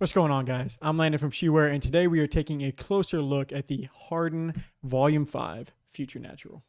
What's going on, guys? I'm Landon from Shoewear, and today we are taking a closer look at the Harden Volume 5 Futurenatural.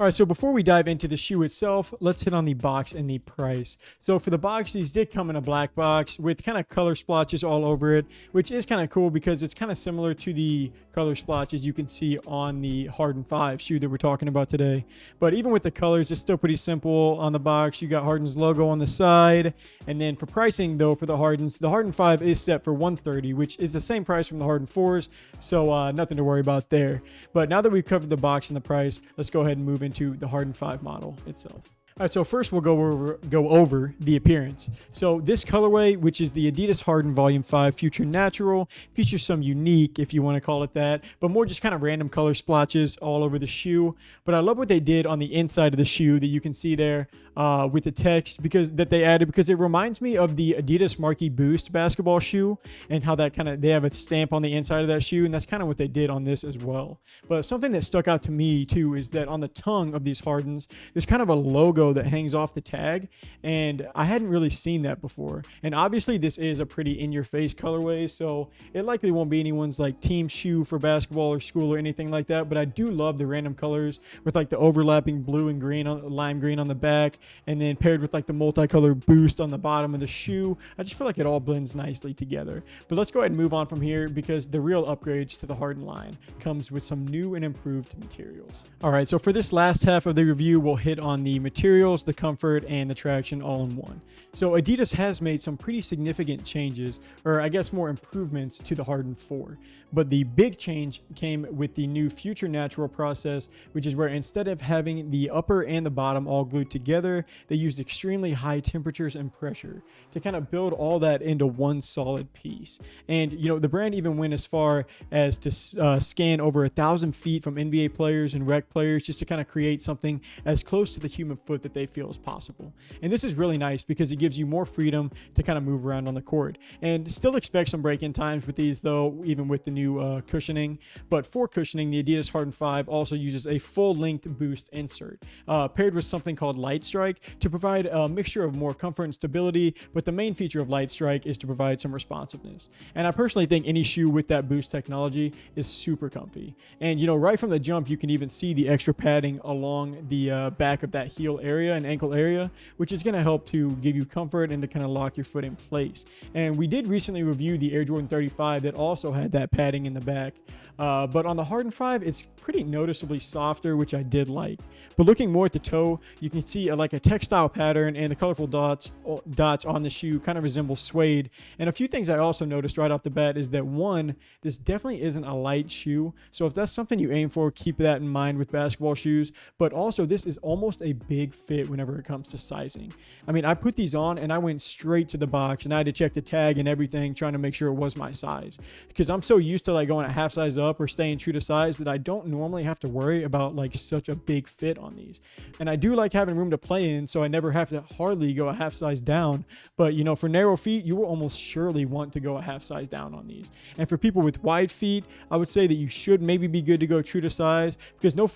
All right, so before we dive into the shoe itself, let's hit on the box and the price. So for the box, these did come in a black box with kind of color splotches all over it, which is kind of cool because it's kind of similar to the color splotches you can see on the Harden 5 shoe that we're talking about today. But even with the colors, it's still pretty simple on the box. You got Harden's logo on the side. And then for pricing, though, for the Harden 5 is set for $130, which is the same price from the Harden 4s. So nothing to worry about there. But now that we've covered the box and the price, let's go ahead and move into the Harden 5 model itself. All right, so first we'll go over the appearance. So this colorway, which is the Adidas Harden Volume 5 Futurenatural, features some unique, if you want to call it that, but more just kind of random color splotches all over the shoe. But I love what they did on the inside of the shoe that you can see there with the text that they added, because it reminds me of the Adidas Marquee Boost basketball shoe and how that they have a stamp on the inside of that shoe, and that's kind of what they did on this as well. But something that stuck out to me too is that on the tongue of these Hardens, there's kind of a logo that hangs off the tag, and I hadn't really seen that before. And obviously this is a pretty in-your-face colorway, so it likely won't be anyone's like team shoe for basketball or school or anything like that. But I do love the random colors with like the overlapping blue and green lime green on the back, and then paired with like the multicolored boost on the bottom of the shoe. I just feel like it all blends nicely together. But let's go ahead and move on from here, because the real upgrades to the Harden line comes with some new and improved materials. All right, so for this last half of the review, we'll hit on the materials, the comfort, and the traction all in one. So Adidas has made some pretty significant changes, or I guess more improvements to the Harden 4. But the big change came with the new Futurenatural process, which is where instead of having the upper and the bottom all glued together, they used extremely high temperatures and pressure to kind of build all that into one solid piece. And you know, the brand even went as far as to scan over 1,000 feet from NBA players and rec players just to kind of create something as close to the human foot that they feel is possible. And this is really nice because it gives you more freedom to kind of move around on the court. And still expect some break-in times with these though, even with the new cushioning. But for cushioning, the Adidas Harden 5 also uses a full-length boost insert paired with something called Light Strike to provide a mixture of more comfort and stability. But the main feature of Light Strike is to provide some responsiveness. And I personally think any shoe with that boost technology is super comfy. And you know, right from the jump, you can even see the extra padding along the back of that heel area and ankle area, which is going to help to give you comfort and to kind of lock your foot in place. And we did recently review the Air Jordan 35 that also had that padding in the back. But on the Harden 5, it's pretty noticeably softer, which I did like. But looking more at the toe, you can see like a textile pattern, and the colorful dots on the shoe kind of resemble suede. And a few things I also noticed right off the bat is that, one, this definitely isn't a light shoe. So if that's something you aim for, keep that in mind with basketball shoes. But also, this is almost a big fit whenever it comes to sizing. I mean, I put these on and I went straight to the box, and I had to check the tag and everything, trying to make sure it was my size, because I'm so used to like going a half size up or staying true to size that I don't normally have to worry about like such a big fit on these. And I do like having room to play in, so I never have to hardly go a half size down. But you know, for narrow feet, you will almost surely want to go a half size down on these. And for people with wide feet, I would say that you should maybe be good to go true to size, because no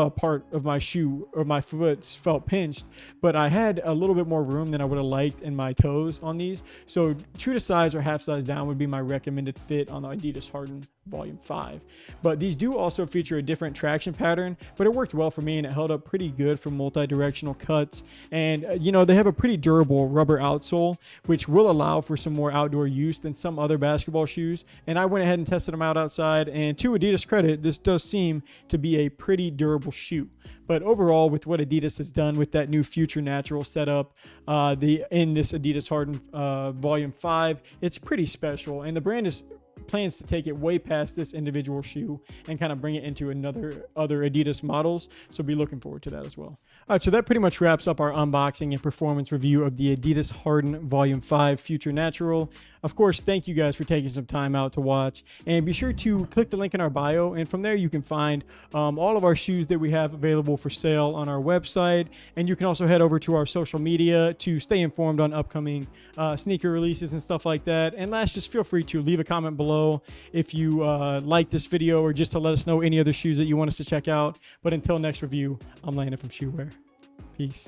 part of my shoe or my foot felt pinched, but I had a little bit more room than I would have liked in my toes on these. So true to size or half size down would be my recommended fit on the Adidas Harden Volume 5. But these do also feature a different traction pattern, but it worked well for me and it held up pretty good for multi-directional cuts. And you know, they have a pretty durable rubber outsole, which will allow for some more outdoor use than some other basketball shoes. And I went ahead and tested them out outside, and to Adidas credit, this does seem to be a pretty durable shoe. But overall, with what Adidas has done with that new Futurenatural setup in this Adidas Harden Volume 5, it's pretty special, and the brand is plans to take it way past this individual shoe and kind of bring it into other Adidas models. So be looking forward to that as well. All right, so that pretty much wraps up our unboxing and performance review of the Adidas Harden Volume 5 Futurenatural. Of course, thank you guys for taking some time out to watch, and be sure to click the link in our bio, and from there you can find all of our shoes that we have available for sale on our website, and you can also head over to our social media to stay informed on upcoming sneaker releases and stuff like that. And last, just feel free to leave a comment below if you like this video, or just to let us know any other shoes that you want us to check out. But until next review, I'm Landon from Shoewear. Peace.